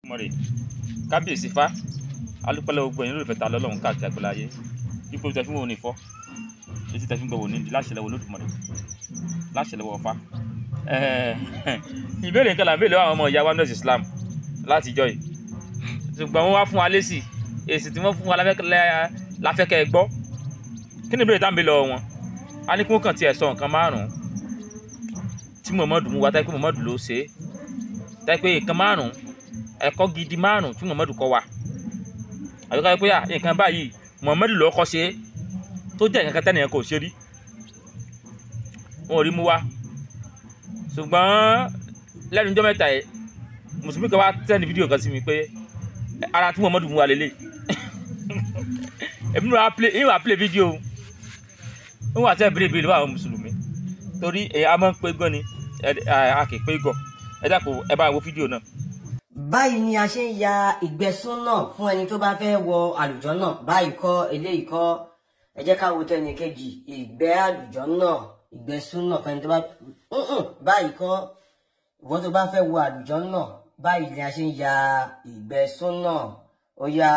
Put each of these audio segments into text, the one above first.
mọ̀rẹ̀ kábíyèsí fá alúpẹ̀lẹ̀ gbogbo ẹ̀yin lólùfẹ́ ta lọ́lọ́run káàkiri àgbáláyé ipò tẹ fún wọn ní fọ́ etí tẹ fún gbọ́ wò ní láṣẹlẹ̀wọ̀ Olódùmarè láṣẹlẹ̀wọ̀ Ọ̀fà. Ìbéèrè nǹkan làbẹ́ lọ́wọ́ àwọn ọmọ ìyá wa nọ́ọ̀sì Islam látijọ́ yìí ṣùgbọ́n wọ́n wá fún wa lésì èsì tí wọ́n fún wa láfẹ́kẹ́ gbọ́. Kí ni ìbéèrè tá à ń bẹ lọ́wọ́ wọn? A ní kí wọ́n kàn tiẹ̀ sọ nǹkan márùn-ún tí Muhammadu mú wa táyé pé Muhammadu ló ṣe é táyé pé nǹkan márùn-ún ẹ̀kọ́ gidi márùn-ún tí Muhammadu kọ́ wa àbíká pé nǹkan báyìí Muhammadu ló kọ́ ṣe é tó jẹ́ nǹkan tẹ́nìyàn kò ṣe rí wọn ò rí mú wa. Ṣùgbọ́n lẹ́nu ọjọ́ mẹ́ta yìí mùsùlùmí kan wá tẹ́ni fídíò kan sí mi pé ara tí Muhammadu mú wa lélẹ̀ èmi náà wá play fídíò ń wà tẹ́ bèrè lọ́wọ́ àwọn mùsùlùmí torí a máa ń pé gan ni a kì í pé gọ̀ ẹ dákun ẹ bá wo fídíò náà. Báyìí ni a ṣe ń ya ìgbẹ́sùn náà fún ẹni tó bá fẹ́ wọ àlùjọ náà. Báyìí kọ́ eléyìí kọ́, ẹ jẹ́ ká wo tẹni kejì ìgbẹ́ àlùjọ náà ìgbẹ́sùn náà fún ẹni tó bá báyìí kọ́ ìwọ tó bá fẹ́ wọ àlùjọ náà. Báyìí ni a ṣe ń ya ìgbẹ́sùn náà. Ó yá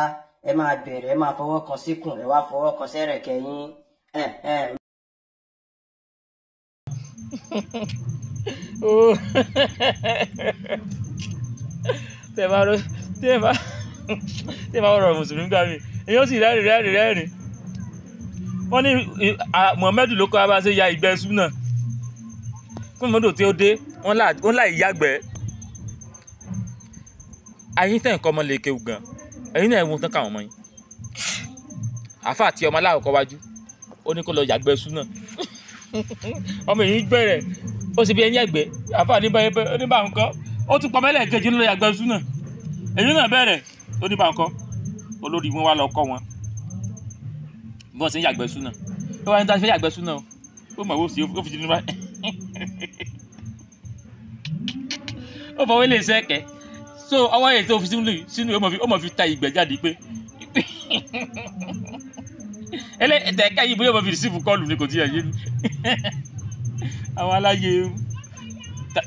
ẹ máa bẹ̀rẹ̀ ẹ máa fọwọ́ kan síkùn ẹ wá fọwọ́ kan sẹ́rẹ̀kẹ́ yín. Tẹ́ bá rọrùn mùsùlùmí gbà mí èyàn sì rẹ́rìn. Wọ́n ní Muhammadu ló kọ́ abá ṣe ya ìgbẹ́ súnà fún Muhammadu tí ó dé wọ́n láì yàgbẹ́. Ayín tẹ̀ ń kọ́ ọmọ lè kéwù gan ẹ̀yin náà ẹ̀wọ̀n tán káwọn ọmọ yín. Àfà àti ọmọ aláwọ̀ kọ́ wájú ó ní kó lọ yàgbẹ́ súnà ọmọ yìí gbẹ̀rẹ̀ ó sì bí ẹni ẹgbẹ́ àfà oníbà nǹkan ó tún pọ̀ mẹ́lẹ̀ kejì ló yàgbẹ́ súnà èyí náà bẹ̀rẹ̀ oníbà nǹkan olórí wọn wá lọ kọ́ wọn bí wọ́n ṣe ń yàgbẹ́ súnà ó wá ní tá a fẹ́ yàgbẹ́ súnà ó mọ̀ ó sì ó fi jìnnà báyìí ó fọwọ́ ilé iṣẹ́ ẹ̀kẹ́ so ọwọ́ yẹn tó fi sínú ó mọ̀ fi ta ìgbẹ́ jáde pé ẹ̀ẹ́dẹ̀ẹ́ká yìí bóyá ó mọ̀ fi rìsífù kọ́ọ̀lù ni kò tí ì yé mi àwọn aláyé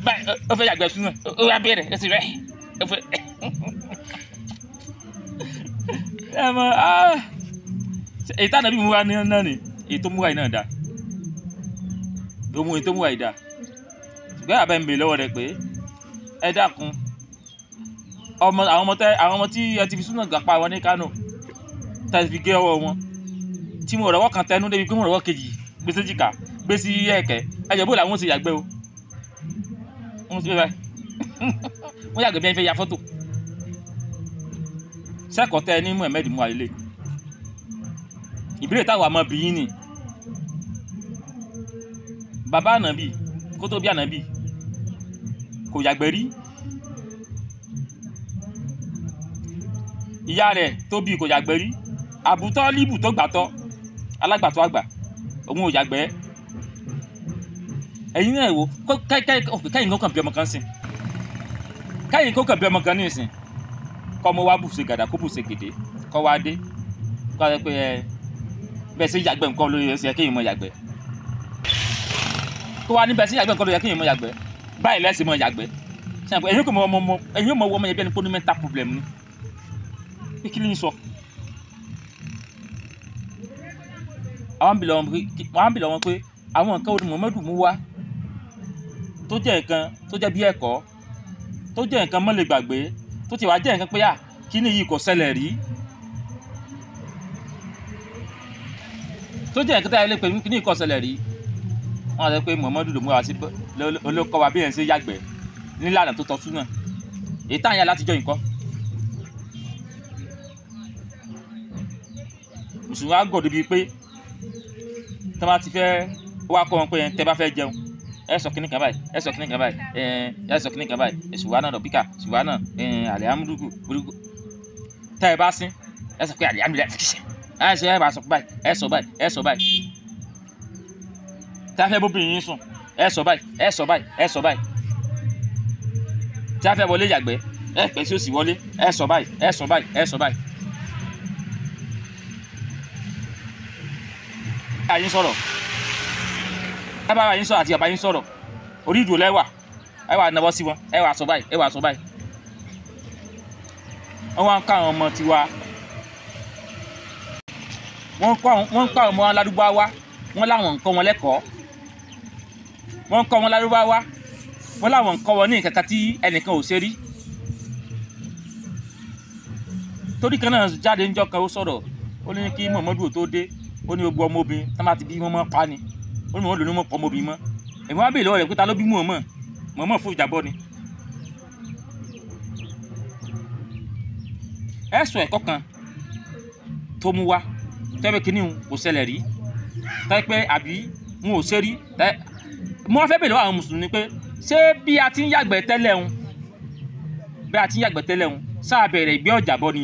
báyìí ó fẹ́ yàgbẹ́ súnà ó wá bẹ̀rẹ̀ ẹ sì rẹ̀ ó fẹ́ ẹ mọ̀ èyí tá ànábì mú wa náà ni èyí tó mú wa yìí náà dáa èyí tó mú wa yìí dáa ṣùgbọ́n àbẹ̀ ń bè lọ́wọ́ rẹ̀ pé ẹ dákun àwọn ọmọ tí ẹ ti fi súnà gbà pa wọn ní Kánò tá a fi gé ọwọ́ wọn tí mo rọwọ́ kan tẹnu débi pé mo rọwọ́ kejì gbé sí jìkà gbé sí ẹ̀kẹ́ ẹ̀jẹ̀ bó làwọn ò sì yàgbẹ́ o wọ́n ti bẹ́ẹ̀ báyìí wọ́n yàgbẹ́ bí ẹni fẹ́ ya fọ́tò sẹ́kọ̀ọ́ tẹ́ ẹ ní Muhammad mú àlélẹ́ ìbéèrè táwọn àmọ́ bí yín ni bàbá ànábì kó tó bí ànábì kò yàgbẹ́ rí ìyá rẹ̀ tó bí kò yàgbẹ́ rí àbútọ́ líbù tó gbàtọ́ alágbàtọ́ àgbà òun ò yàgbẹ́. Ẹ̀yin náà wò káyìn kó kàn bí ọmọ kan sìn káyìn kó kàn bí ọmọ kan ní ìsìn kọ́ ọmọ wa bùsè gàdà kó bùsè gèdè kọ́ wa dé kọ́ ẹ pé bẹ́ẹ̀ sí yàgbẹ́ nǹkan ló yẹ kéèyàn mọ yàgbẹ́ kó wa ní bẹ́ẹ̀ sí yàgbẹ́ nǹkan ló yẹ kéèyàn mọ yàgbẹ́ báyìí lẹ́sìn mọ yàgbẹ́ ẹ̀yin kò mọ ọmọ ẹ̀yin mọ ọmọ yẹn bí ẹni pé ó ní mental problem ni kí ni sọ. Àwọn bìlọ̀ wọn pé àwọn nǹkan orí Muhammadu mú wá tó jẹ́ nǹkan tó jẹ́ bí ẹ̀kọ́ tó jẹ́ nǹkan mọ́lẹ̀ gbàgbé tó ti wá jẹ́ nǹkan pé kí ni yìí kò ṣẹlẹ̀ rí tó jẹ́ nǹkan tó yẹ lé pé kí ni yìí kò ṣẹlẹ̀ rí wọ́n sọ pé Muhammadu ló mú wa sí olókọ́ wa bí ẹ̀ ń ṣe yàgbẹ́ nílànà tó tọ́ súnà èyí táwọn yà látijọ́ yìí kọ́ mùsùlùmí á gọ̀dọ̀ bíi pé tẹ́ bá ti fẹ́ wá kọ́ wọn pé tẹ́ bá fẹ́ jẹun ẹ sọ kíní kan báyìí ẹ sọ kíní kan báyìí ẹ sọ kíní kan báyìí ṣùgbọ́n náà lọ́bíkà ṣùgbọ́n náà alihamudugu burúkú tẹ́ ẹ bá sín ẹ sọ pé alihamudulilayi fikisẹ ẹ sọ ẹ bá sọ báyìí ẹ sọ báyìí ẹ sọ báyìí tẹ́ ẹ fẹ́ bóbìnrin yín sùn ẹ sọ báyìí ẹ sọ báyìí ẹ sọ báyìí tẹ́ ẹ fẹ́ wọlé yàgbẹ́ ẹ pẹ́ sí òsì wọlé ẹ sọ báyìí ẹ sọ báyìí ẹ sọ báyìí. Yín sọ̀rọ̀ ẹ bá yín sọ̀rọ̀ àti bàbá yín sọ̀rọ̀ orí ìdúró lẹ́wà ẹ wà náwó sí wọn ẹ wà sọ báyìí ẹ wà sọ báyìí wọ́n wá ń ká àwọn ọmọ tiwa wọ́n ń kọ́ àwọn ọmọ aládùúgbáwá wọ́n láwọn ń kọ́ wọn lẹ́kọ̀ọ́ wọ́n ń kọ́ wọn ládùúgbáwá wọ́n láwọn ń kọ́ wọn ní ìkàkà tí ẹnìkan ò ṣe rí torí kan náà jáde ńjọ́ kan ó sọ̀rọ̀ ó ní kí Muhammadu tó dé ó ní gbogbo ọmọbìnrin tá má ti bí wọ́n mọ́ pa ni ó ní wọ́n lò ní mọ́ pọ̀ ọmọbìnrin mọ́ èmi wá bèèrè lọ́wọ́ rẹ̀ pé ta ló bí Muhammad fún ìjàbọ̀ ni ẹ̀sùn ẹ̀kọ́ kan tó mú wá tẹ́wẹ́ kínní kò ṣẹlẹ̀ rí tẹ́ pé àbí wọn ò ṣe rí mo wá fẹ́ bèèrè lọ́wọ́ àwọn mùsùlùmí pé ṣé bí a ti ń yàgbẹ́ tẹ́lẹ̀ ń sáà bẹ̀rẹ̀ ìgbẹ́ ọ̀jàbọ̀ ni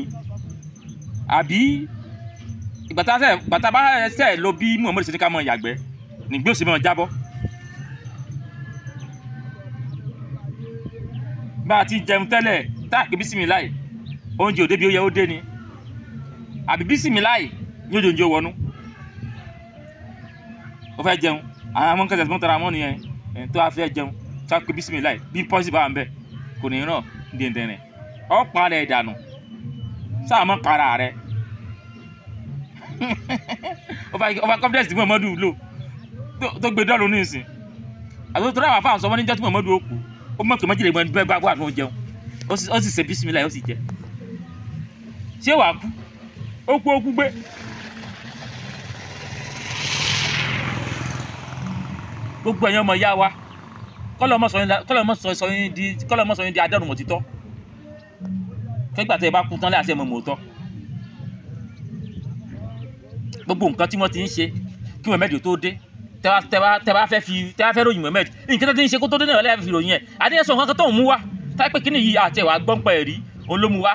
àbí ìgbàtà bá ṣẹ̀ lọ bí Muhammad ṣe ní ká mọ yàgbẹ́ nígbẹ́ òsì mọ́ jábọ́ bá a ti jẹun tẹ́lẹ̀ táàkì bísímìláì oúnjẹ òde bí ó yẹ ó dé ni àbí bísímìláì ní oúnjẹ wọnú ó fẹ́ jẹun àwọn ọmọ nǹkan tẹ̀sán tara mọ́ nìyẹn tó a fẹ́ jẹun táàkì bísímìláì bí pọ́sì bá wà ń bẹ̀ kò ní ràn dẹ̀ndẹ̀rẹ̀ ọ̀ pa rẹ̀ dànù sáà mọ́ para rẹ̀ ọba confidence tí Muhammadu lò tó gbé dọ́ọ̀lù ní ìsìn àti tó dáwà fáwọn sọ wọ́n níjọ́ tí Muhammadu ó kú ó mọ̀ pé méjìlél gbọ́n bẹ́ẹ̀ bá wà ní oúnjẹ ó sì ṣe bísímìlà ó sì jẹ ṣé wàá kú ó kú gbé gbogbo ẹ̀yin ọmọ ìyá wa kọ́lọ́ mọ́ sọ yín di adẹ́rùn òtítọ́ kẹ́gbà tẹ́ ẹ bá kú tán láti ẹ̀ mọ̀ òótọ́ gbogbo nǹkan tí wọ́n ti ń ṣe kí Muhammad tó dé tẹ́ bá fẹ́ ròyìn Muhammad nǹkan tó ti ń ṣe kó tó dé náà lẹ́yìn fi ròyìn ẹ̀ adéyẹsọ nǹkan tó ń mú wá táyé pé kíní yìí àti ẹ̀wà gbọ́npọ̀ ẹ̀rí òun ló mú wá.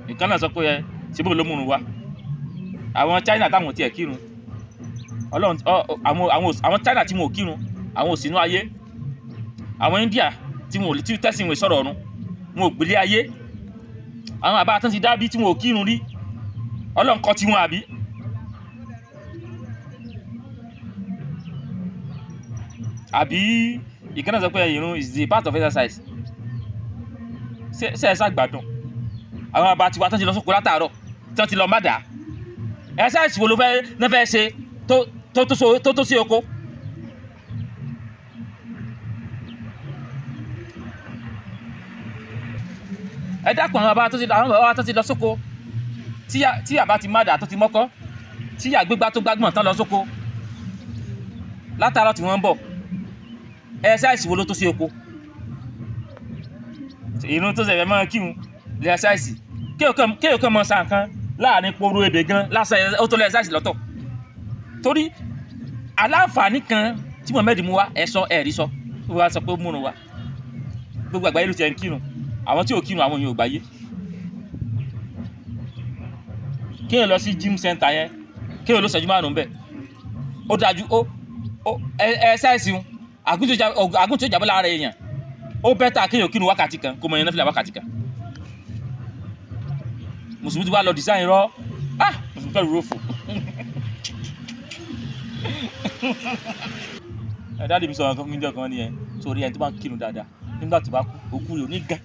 nǹkan náà sọ pé ẹ ṣe bó ló múnu wá àwọn China táwọn tiẹ̀ kírun Ọlọ́run àwọn China tí wọn ò kírun àwọn ò sínú ayé àwọn India tí wọn ò lè tí tẹ́sí wọn sọ̀rọ̀ ọ̀run wọn ò gbélé ayé àwọn àbá tán ti dábí tí wọn ò kírun rí Ọlọ́run kọ́ tí wọn àbí ìkànnà sọ pé ìrun is the part of exercise ṣe ẹ ṣàgbàdùn àwọn àbá tiwa tán ti lọ sóko látàárọ̀ tán ti lọ má dà exercise wo ló fẹ́ ṣe tó sí oko ẹ dákun àwọn bàbá tó ti lọ sóko tí àbá ti má dà tó ti mọ́kọ́ tí àgbégbá tó gbágbọ̀n tán lọ sóko látàárọ̀ tí wọ́n ń bọ̀ ẹ̀ẹ́sáìsì wo ló tó sí oko ìrun tó ṣẹ̀fẹ̀ mọ́ kíhun lẹ́ẹ̀sáìsì kéèkàn mọ́ sàǹkan láàrin poro ebè gan lásán ó tó lẹ́ẹ̀sáìsì lọ́tọ̀ torí aláǹfààní kan tí Muhammad mú wá ẹ̀sọ́ ẹ̀rí sọ tó wá sọ pé ó múrun wá gbogbo àgbáyé ló ti ẹ̀ ń kírun àwọn tí ò kírun àwọn èèyàn ò gbáyé kéèyàn lọ sí gym center yẹn kéèyàn ló ṣẹ́jú márùn-ún bẹ́ẹ̀ ó dájú ẹ̀ẹ́sáìsì àgùn tí ó jábọ́ lára èèyàn ó bẹ́tà kéèyàn kírun wákàtí kan kó mọ yẹn náà fìlà wákàtí kan mùsùlùmí ti wá lọ design rọ mùsùlùmí kẹrù rófò dáàdì mi sọ ọ̀kan fún mi jẹ́ ọ̀kan nìyẹn torí ẹni tó bá ń kírun dáadáa nígbà tó bá kú òkú rẹ̀ ò ní gan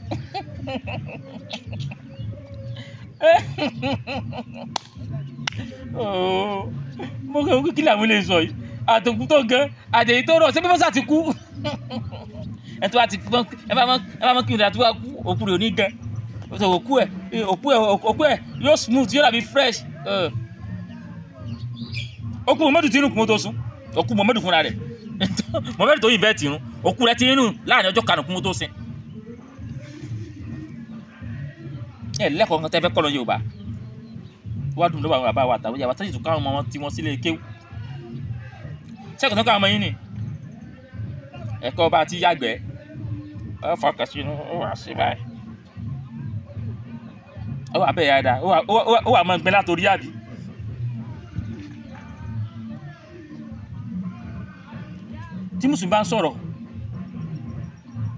mo kàn ń kí làwọn ilé sọ yìí àtòkù tó gan àtẹ̀yí tó rọ̀ ṣé bí wọ́n sà ti kú ẹ tó bá ti ẹ bá mọ́ kírun dáadáa tó bá kú òkú rẹ̀ ò ní gan òkú ẹ̀ yóò smooth yóò dàbí fresh òkú Muhammadu ti rún kún ó tó sún òkú Muhammadu fúnra rẹ̀ Muhammadu tó yìn bẹ́ẹ̀ ti rún òkú rẹ̀ ti rún láàrin ọjọ́ karùn-ún kún ó tó sin ẹ lẹ́kọ̀ọ́ kan tẹ́ fẹ́ kọ́ lọ Yorùbá wá dùn lọ́wọ́ àwọn bàbá wa àtàwọn ìyàwó tẹ́sí tó káwọn ọmọ wọn tí wọ́n sílé kéwú sẹ́kọ̀ọ́ tó káwọn ọmọ yín ni ẹ̀kọ́ bá ti yàgbẹ́ ọ fọkàn sínú ó wà sí báyìí ó wà bẹ́ẹ̀ yáda ó wà mọ́ gbẹ́ látòrí àbí tí mùsùlùmí bá ń sọ̀rọ̀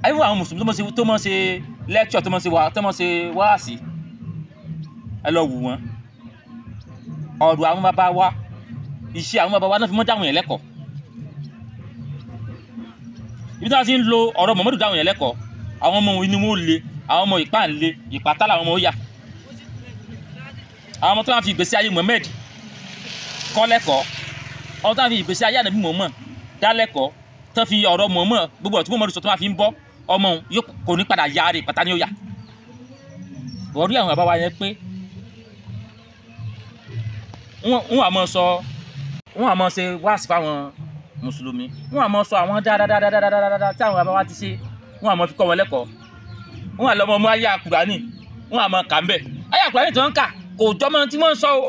ayéwò àwọn mùsùlùmí tó mọ́ ṣe lecture tó mọ́ ṣe wáàsí ẹ lọ wù wọ́n ọ̀rọ̀ àwọn bàbá wa iṣẹ́ àwọn bàbá wa náà fi mọ́ dáhùn yẹn lẹ́kọ̀ọ́ ibi tí wọ́n ti ń lo ọ̀rọ̀ Muhammadu dáhùn yẹn lẹ́kọ̀ọ́ àwọn ọmọ inú wọn ò le àwọn ọmọ ìpá ń le ìpátá làwọn ọmọ ó yà àwọn ọmọ tó wá fi ìgbésí ayé Muhammad kọ́ lẹ́kọ̀ọ́ àwọn tó wá fi ìgbésí ayé ànábì Muhammad dá lẹ́kọ̀ọ́ tó fi ọ̀rọ̀ Muhammad gbogbo ọ̀tún Muhammad sọ tó wá fi ń bọ́ ọmọ yóò kò ní padà ya rè pátá ni ó yà bọ̀rí àwọn bàbá wa yẹn pé wọ́n àmọ́ ṣe wáàsí fáwọn mùsùlùmí wọ́n àmọ́ sọ àwọn dáadáa tí àwọn bàbá wa ti ṣe wọ́n àmọ́ fi kọ́ wọn lẹ́kọ̀ọ́ wọ́n àlọ́ ọmọ ayé àkùránì wọ́n àmọ́ kà ń bẹ̀ ayé àkùránì tí wọ́n ń kà kò jọmọ tí wọ́n ń sọ o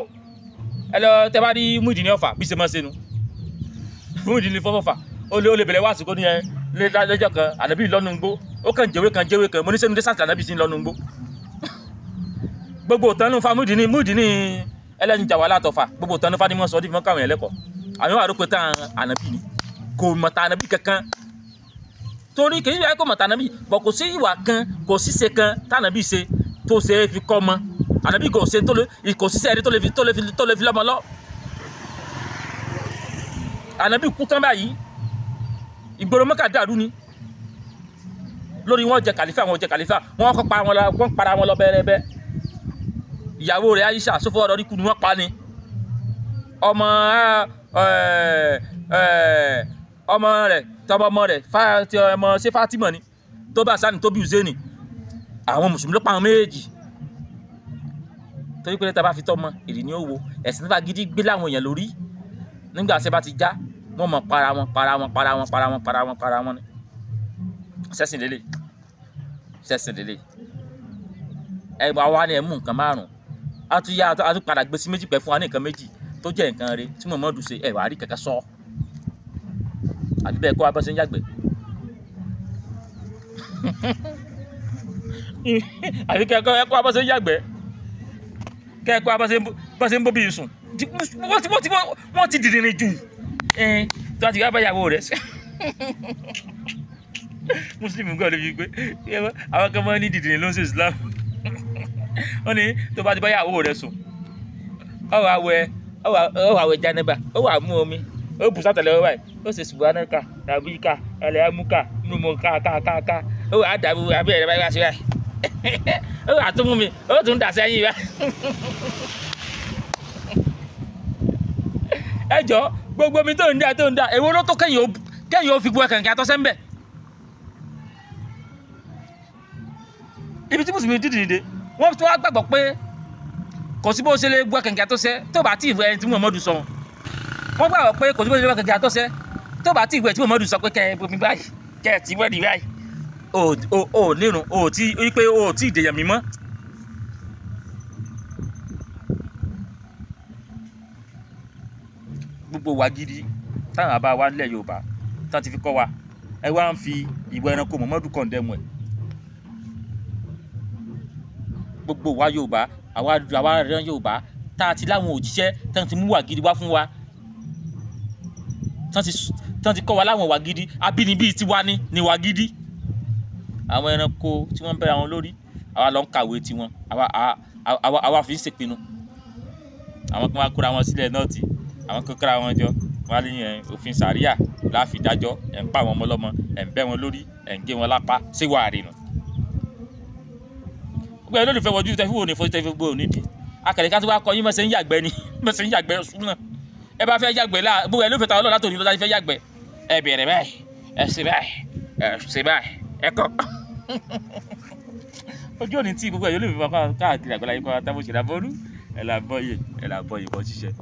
ẹ lọ tẹ bá rí Muyideen Ọ̀fà bí ṣe máa ṣe nu Muyideen fọ́fọ́fà ó lè bẹ̀rẹ̀ wáàsí kó ní ẹ lẹ́jọ́ kan ànábì lọ́nu gbó ó kàn jẹ́wé kan mo ní sẹ́nu dé sáà ànábì sí lọ́nu gbó gbogbo òtánú fa Muyideen ẹlẹ́ni jà wà látọ̀fà gbogbo òtánú fa ni wọ́n sọ dí fún káwọn ẹlẹ́kọ̀ọ́ àwọn wà rúpẹ́ tán ànábì ni kò mọ̀ta ànábì kankan torí kì í ṣe kó mọ̀ta ànábì bọ̀ kò sí ìwà kan kò síṣe kan tànábì ṣe tó ṣe é fi kọ́ mọ́ ànábì kò ṣe kò síṣe ẹni tó lè fi lọ́mọ lọ ànábì kú tán báyìí ìgboro Mẹ́kà dàrú ni lórí wọn jẹ kàlífà wọn kọ́ para wọn lọ bẹ́ẹ̀rẹ́bẹ́ ìyàwó rẹ̀ Aisha sófò ọ̀rọ̀ rí kú ni wọ́n pa ni ọmọ rẹ̀ ṣé Fatima ni tó bá sani tó bí Hussein àwọn mùsùlùmí ló pa àwọn méjì torí pé tá bá fi tọ́ mọ èrè ni ó wo ẹ̀sìn nípa gidi gbé láwọn èèyàn lórí nígbà tí ẹ bá ti já wọ́n mọ̀ para wọn ni sẹ́sìn lélẹ̀ ẹ bá wá ní ẹ mú nǹkan márùn a tún padà gbé sí méjì pẹ́ fún wa ní nǹkan méjì tó jẹ́ nǹkan rẹ̀ tí Muhammadu ṣe ẹ wà á rí kẹ̀kẹ́ sọ àbí bẹ́ẹ̀ kọ́ wa bá ṣe ń yàgbẹ́ àbí kẹ́kọ́ ẹ kọ́ wa bá ṣe ń yàgbẹ́ kẹ́kọ́ wa bá ṣe ń bó bí sùn wọ́n ti dìrìnrìn jù tí wọ́n ti gbá báyàwó rẹ̀ Muslim gbọ́dọ̀ fi pé àwọn kan máa ń ní dìrìnrìn ló ń ṣe Islam wọ́n ní tó bá ti báyàwó rẹ̀ sùn ó wá wẹ̀ jánẹ́bà ó wá mú omi ó bù sátẹ̀lẹ̀ ó báyìí ó sì subhanaka rabbika alhamduka numu ká ó wá dàbí abẹ́rẹ́ báyìí wá sí báyìí ó wá tún mú mi ó tún dà sẹ́yìn báyìí. ẹ jọ gbogbo mi tó ń dá èwo ló tó kẹ́yìn ó fi bu ẹ̀kànkẹ́ àtọ́sẹ́ ń bẹ̀. ibi tí mùsùlùmí dìde wọ́n tún wá gbàgbọ́ pé kò sí bó ṣe lè bu ẹ̀kànkẹ́ àtọ́sẹ́ tó bá tí ìwé ẹni tí Muhammadu sọ wọ́n gbàgbọ́ pé kò sí bó ṣe lè bu ẹ̀kànkẹ́ àtọ́sẹ́ tó bá tí ìwé tí Muhammadu sọ pé kẹ́ ẹ bomi báyìí kẹ́ ẹ ti wẹ́ẹ̀dì báyìí ò nírun ò tí ì dèyàn mímọ́. gbogbo wa gidi táwọn àbá wa nílẹ̀ Yorùbá tí wọ́n ti fi kọ́ wa ẹ wá ń fi ìwà ẹranko Muhammadu kọ̀ndẹ́mù ẹ̀. gbogbo wa Yorùbá àwa ìran Yorùbá tá a ti láwọn òjíṣẹ́ tí wọ́n ti mú wà gidi wá fún wa tí wọ́n ti kọ́ wa láwọn wà gidi abínibí tiwa ni wà gidi. àwọn ẹranko tí wọ́n ń bẹ̀rẹ̀ àwọn lórí àwa lọ ń kàwé tiwọn àwa fi ń ṣèpinnu àwọn kan wá kóra wọn sílẹ̀ náà tì àwọn kan kóra wọn jọ wọn á ní òfin sàríà láàfi dájọ́ ẹ̀ ń pa àwọn ọmọ ọlọ́mọ ẹ̀ ń bẹ́ wọn lórí ẹ̀ ń gé wọn lápá ṣé wàá rí nu. gbogbo ẹ̀ lólùfẹ́ wọ́jú tẹ́fí wò ní fojú tẹ́fí gbogbo nídìí akẹ́lẹ́ ká tó wá kọ́ yín mẹ́sẹ̀ ń yàgbẹ́ ni mẹ́sẹ̀ ń yàgbẹ́ sùn náà ẹ bá fẹ́ yàgbẹ́ láà gbogbo ẹ̀ lólùfẹ́ tàwọn ọlọ́lá tòní lọ́dá fẹ́ yàgbẹ́ ẹ bẹ̀rẹ̀ báyìí ẹ ṣe báyìí ẹ ṣe báyìí ẹ kọ́ ojú òní tí gbogbo ẹ̀ lólùfẹ́ káàkiri àgbẹ̀láyé kọ́ tábó ṣe làbọ́rú ẹ̀ làbọ́yè bọ́ ṣiṣẹ́.